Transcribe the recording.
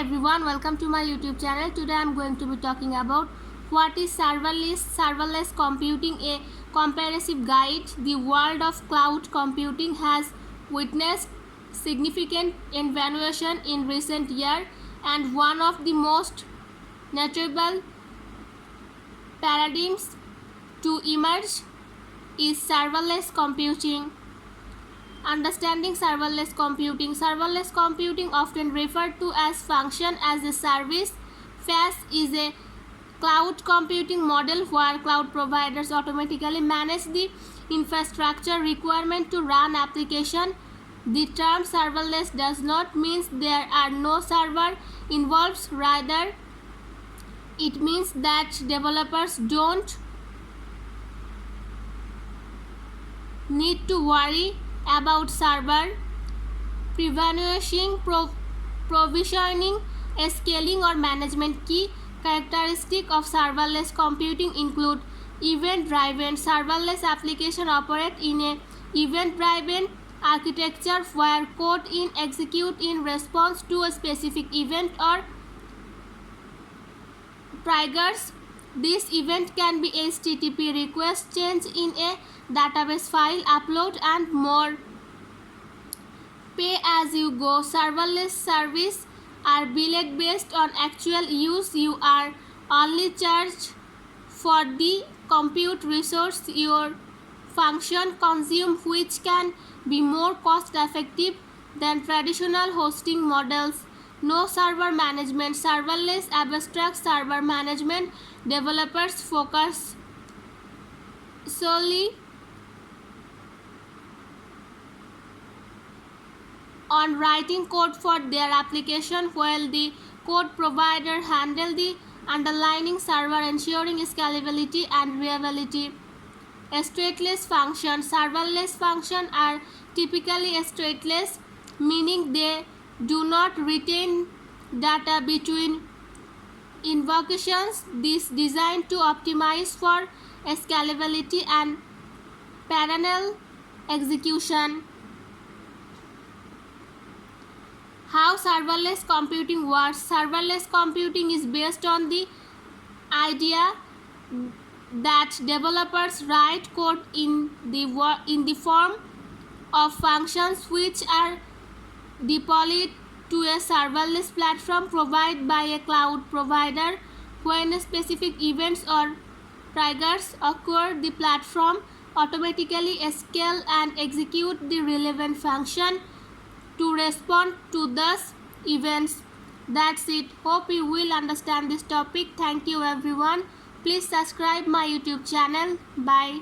everyone, welcome to my YouTube channel. Today I am going to be talking about what is serverless computing, a comprehensive guide. The world of cloud computing has witnessed significant innovation in recent years, and one of the most notable paradigms to emerge is serverless computing. Understanding serverless computing. Serverless computing, often referred to as function as a service, FaaS, is a cloud computing model where cloud providers automatically manage the infrastructure requirement to run application. The term serverless does not mean there are no server involved. Rather, it means that developers don't need to worry about server provisioning, scaling, or management. Key characteristics of serverless computing include event-driven. Serverless applications operate in a event-driven architecture where code is executed in response to a specific event or triggers. This event can be HTTP request, change in a database file, upload, and more. Pay-as-you-go. Serverless services are billed based on actual use. You are only charged for the compute resource your function consumes, which can be more cost-effective than traditional hosting models. No server management. Serverless abstracts server management. Developers focus solely on writing code for their application, while the code provider handles the underlying server, ensuring scalability and reliability. Stateless functions. Serverless functions are typically stateless, meaning they do not retain data between invocations. This is designed to optimize for scalability and parallel execution. How serverless computing works. Serverless computing is based on the idea that developers write code in the form of functions which are deployed to a serverless platform provided by a cloud provider. When specific events or triggers occur, the platform automatically scales and executes the relevant function to respond to those events. That's it. Hope you will understand this topic. Thank you everyone. Please subscribe my YouTube channel. Bye.